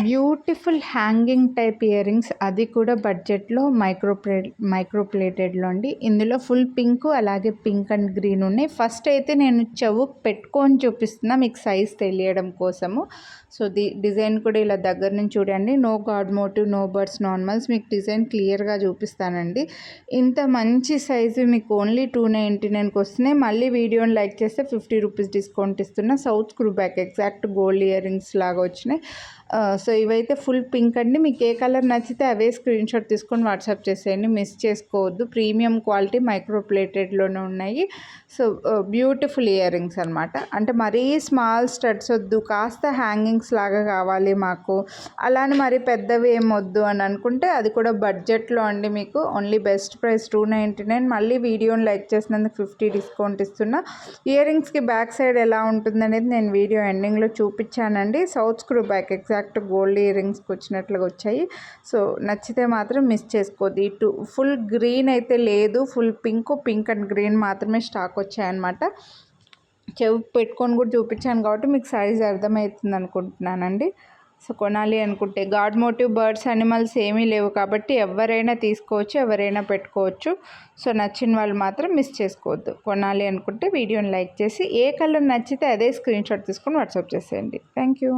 Beautiful hanging type ear rings, అది కూడా బడ్జెట్లో మైక్రో ప్లేటెడ్లో అండి. ఇందులో ఫుల్ పింక్ అలాగే పింక్ అండ్ గ్రీన్ ఉన్నాయి. ఫస్ట్ అయితే నేను చెవు పెట్టుకొని చూపిస్తున్నా మీకు సైజ్ తెలియడం కోసము. సో డిజైన్ కూడా ఇలా దగ్గర నుంచి చూడండి. No god motive, no birds, normals, మీకు డిజైన్ క్లియర్గా చూపిస్తానండి. ఇంత మంచి సైజు మీకు ఓన్లీ 299కి వస్తున్నాయి. మళ్ళీ వీడియోని లైక్ చేస్తే 50 రూపీస్ డిస్కౌంట్ ఇస్తున్నా. South screw back exact gold ear rings లాగా వచ్చినాయి. సో ఇవైతే ఫుల్ పింక్ అండి. మీకు ఏ కలర్ నచ్చితే అవే స్క్రీన్ షాట్ తీసుకొని వాట్సాప్ చేసేయండి, మిస్ చేసుకోవద్దు. ప్రీమియం క్వాలిటీ మైక్రో ప్లేటెడ్లోనే ఉన్నాయి. సో బ్యూటిఫుల్ ఇయర్ రింగ్స్ అనమాట. అంటే మరీ స్మాల్ స్టడ్స్ వద్దు, కాస్త హ్యాంగింగ్స్ లాగా కావాలి మాకు, అలానే మరీ పెద్దవి ఏం వద్దు అని అనుకుంటే అది కూడా బడ్జెట్లో అండి. మీకు ఓన్లీ బెస్ట్ ప్రైస్ 299. మళ్ళీ వీడియోని లైక్ చేసినందుకు 50 డిస్కౌంట్ ఇస్తున్నా. ఇయర్ రింగ్స్కి బ్యాక్ సైడ్ ఎలా ఉంటుందనేది నేను వీడియో ఎండింగ్లో చూపించానండి. South screw back exact gold ear రింగ్స్కి వచ్చినట్లుగా వచ్చాయి. సో నచ్చితే మాత్రం మిస్ చేసుకోద్దు. ఇటు ఫుల్ గ్రీన్ అయితే లేదు, ఫుల్ పింక్ అండ్ గ్రీన్ మాత్రమే స్టాక్ వచ్చాయన్నమాట. చెవి పెట్టుకొని కూడా చూపించాను కాబట్టి మీకు సైజ్ అర్థమవుతుంది అనుకుంటున్నానండి. సో కొనాలి అనుకుంటే గాడ్ మోటివ్, బర్డ్స్, అనిమల్స్ ఏమీ లేవు కాబట్టి ఎవరైనా తీసుకోవచ్చు, ఎవరైనా పెట్టుకోవచ్చు. సో నచ్చిన వాళ్ళు మాత్రం మిస్ చేసుకోవద్దు. కొనాలి అనుకుంటే వీడియోని లైక్ చేసి ఏ కలర్ నచ్చితే అదే స్క్రీన్ షాట్ తీసుకొని వాట్సాప్ చేసేయండి. Thank you.